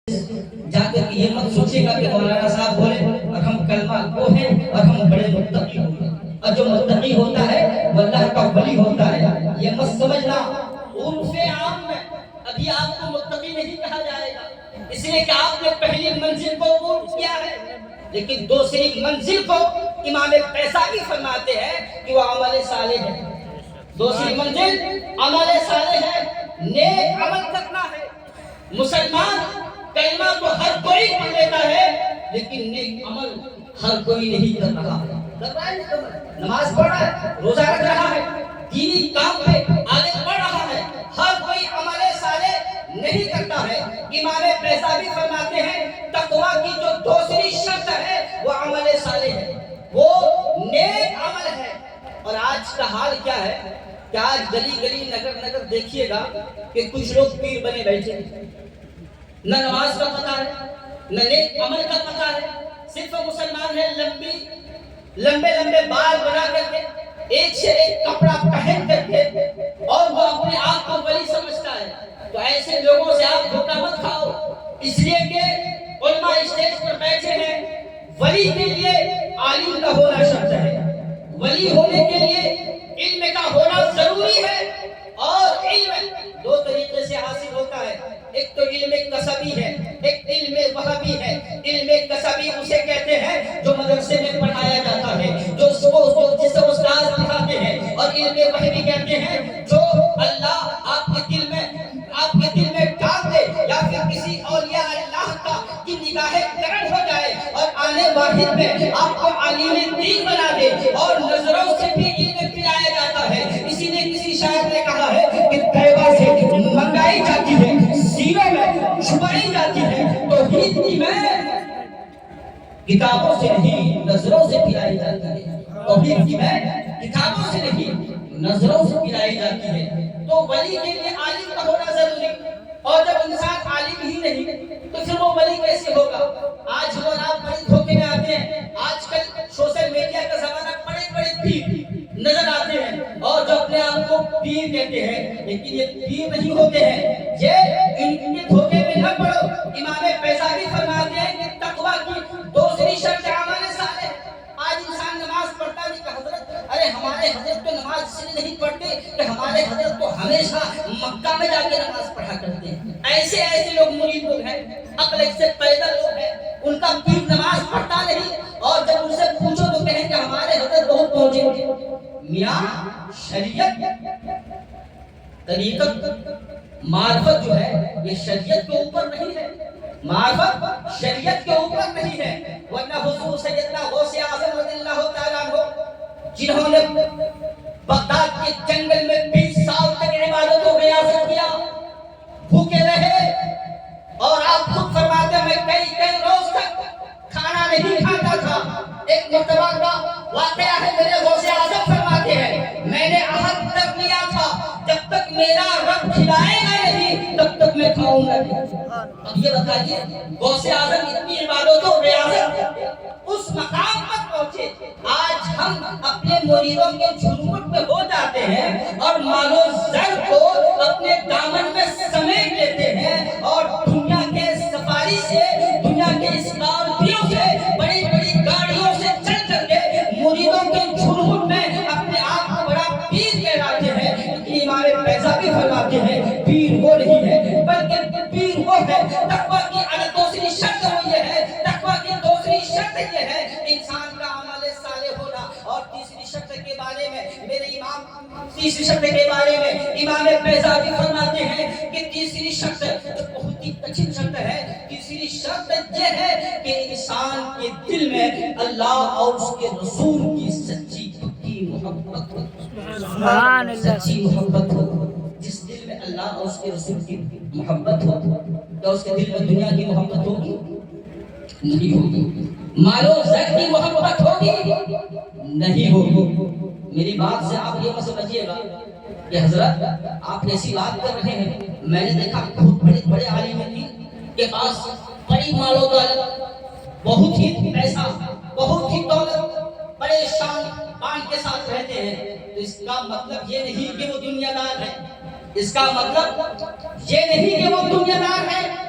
جا کر یہ مت سوچے گا کہ مولانا صاحب بولے اور ہم کلمہ گو ہیں اور ہم بڑے متقی ہوں گے، اور جو متقی ہوتا ہے وہ اللہ کا ولی ہوتا ہے، یہ مت سمجھنا۔ عرف عام میں ابھی آپ کو متقی نہیں کہا جائے گا، اس لیے کہ آپ نے پہلی منزل کو عبور کیا ہے، لیکن دوسری منزل کو امام قیصاوی فرماتے ہیں کہ وہ عمل صالح ہے۔ دوسری منزل عمل صالح ہے، نیک عمل کرنا ہے۔ مسلمان کلمہ تو ہر کوئی پڑھ لیتا ہے، لیکن نیک عمل ہر کوئی نہیں کر رہا ہے۔ نماز پڑھ رہا ہے، روزہ رکھ رہا ہے، دینی کام پہ آگے بڑھ رہا ہے، ہر کوئی عمل صالح نہیں کرتا ہے۔ امام قیصاوی فرماتے ہیں تقویٰ کی جو دوسری شرط ہے وہ عمل صالح ہے، وہ نیک عمل ہے۔ اور آج کا حال کیا ہے کہ آج گلی گلی نگر نگر دیکھیے گا کہ کچھ لوگ پیر بنے بیٹھے ہیں، نہ نماز کا پتہ ہے نہ نیک عمل کا پتہ ہے، صرف مسلمان ہے لمبے لمبے بال بنا کر کے ایک سے ایک کپڑا پہن کر کے، اور وہ اپنے آپ کو ولی سمجھتا ہے۔ تو ایسے لوگوں سے آپ دھوکہ مت کھاؤ، اس لیے کہ علماء اسٹیج پر بیٹھے ہیں۔ ولی کے لیے عالم کا ہونا شرط ہے، ولی ہونے کے لیے علم کا ہونا ضروری ہے، اور علم دو طریقے سے حاصل ہوتا ہے، ایک تو علم کسبی ہے، ایک علم وہبی ہے۔ علم کسبی اسے کہتے ہیں جو مدرسے میں پڑھایا جاتا ہے، جو جسے استاد پڑھاتے ہیں، اور علم وہبی کہتے ہیں جو اللہ آپ کے دل میں ڈال دے، یا پھر کسی اولیاء اللہ کا کی نگاہ کرم ہو جائے اور آنے واحد میں آپ کو عالم دین بنا دے، اور نظروں سے بھی علم پلایا جاتا ہے۔ اسی لیے کسی شاعر نے کہا ہے کہ طیبہ سے منگائی جاتی ہے، سینوں میں چھپائی جاتی ہے، توحید کی میں کتابوں سے نہیں نظروں سے پلائی جاتی ہے، توحید کی میں کتابوں سے نہیں نظروں سے پلائی جاتی ہے۔ تو ولی کے لیے عالم کا ہونا ضروری، اور جب انسان عالم ہی نہیں تو پھر وہ ولی کیسے ہوگا؟ آج ہم اور آپ بڑے دھوکے میں آتے ہیں۔ آج کل سوشل میڈیا کا زمانہ، بڑے بڑے پیر نظر آتے ہیں اور جو اپنے آپ کو پیر کہتے ہیں، لیکن یہ پیر نہیں ہوتے ہیں۔ یہ ان کے دھوکے میں نہ پڑو۔ امام قیصاوی فرماتے ہیں کہ تقویٰ کی دوسری شرط عمل صالح۔ آج انسان نماز پڑھتا نہیں کہ حضرت ارے ہمارے حضرت تو نماز اس لیے نہیں پڑھتے کہ ہمارے حضرت تو ہمیشہ مکہ میں جا کے نماز پڑھا کرتے ہیں۔ ایسے لوگ مرید لوگ ہیں، عقل سے پیدا لوگ ہیں، ان کا پیر نماز پڑھتا نہیں، اور جب ان سے پوچھو تو کہیں کہ ہمارے حضرت بہت پہنچے۔ میاں شریعت طریقت معرفت جو ہے یہ شریعت کے اوپر نہیں ہے، معرفت شریعت کے اوپر نہیں ہے۔ ورنہ حضور سیدنا غوث اعظم رضی اللہ تعالیٰ عنہ، جنہوں نے بغداد کے جنگل میں 20 سال تک عبادت و ریاضت کیا، بھوکے رہے، اور آپ خود فرماتے ہیں میں کئی روز تک کھانا نہیں کھاتا تھا۔ ایک مرتبہ کا واقعہ ہے، میرے غوث اعظم فرماتے ہیں میں نے عہد کر لیا تھا جب تک میرا رب کھلائے گا نہیں تب تک میں کھاؤں گا نہیں۔ اب یہ بتائیے غوث اعظم اتنی عبادت و ریاضت اس مقام پر پہنچے۔ آج ہم اپنے مریدوں کے جھرمٹ میں ہو جاتے ہیں اور مال و زر کو اپنے دامن میں سمیٹ لیتے ہیں، اور دنیا کے سفاری سے، دنیا کے اسکارپیو سے، بڑی بڑی گاڑیوں سے چل کر کے مریدوں کے جھرمٹ میں اپنے آپ کو بڑا پیر کہلاتے ہیں۔ لیکن امام قیصاوی فرماتے ہیں پیر وہ نہیں ہے، بلکہ پیر وہ ہے۔ تقویٰ کی دوسری شرط وہ یہ ہے، تقویٰ کی دوسری شرط یہ ہے انسان کا عمل صالح ہونا۔ اور تیسری شرط کے بارے میں تیسری شرط کے بارے میں امام قیصاوی فرماتے ہیں کہ تیسری شرط جو بہت ہی اچھی شرط ہے، تیسری شرط یہ ہے کہ انسان کے دل میں اللہ اور اس کے رسول کی سچی پکی محبت ہو، سبحان اللہ، سچی محبت ہو۔ جس دل میں اللہ اور اس کے رسول کی محبت ہو، کیا اس کے دل میں دنیا کی محبت ہوگی؟ نہیں ہوگی۔ مال و زر کی محبت ہوگی؟ نہیں ہوگی۔ میری بات سے آپ یہ مت سمجھیے گا کہ حضرت آپ ایسی بات کر رہے ہیں۔ میں نے دیکھا بہت بڑے بڑے عالم دین کے پاس بڑی مال و دولت، بہت ہی پیسہ، بہت ہی دولت، بڑے شان بان کے ساتھ رہتے ہیں، تو اس کا مطلب یہ نہیں کہ وہ دنیا دار ہے، اس کا مطلب یہ نہیں کہ وہ دنیا دار ہے۔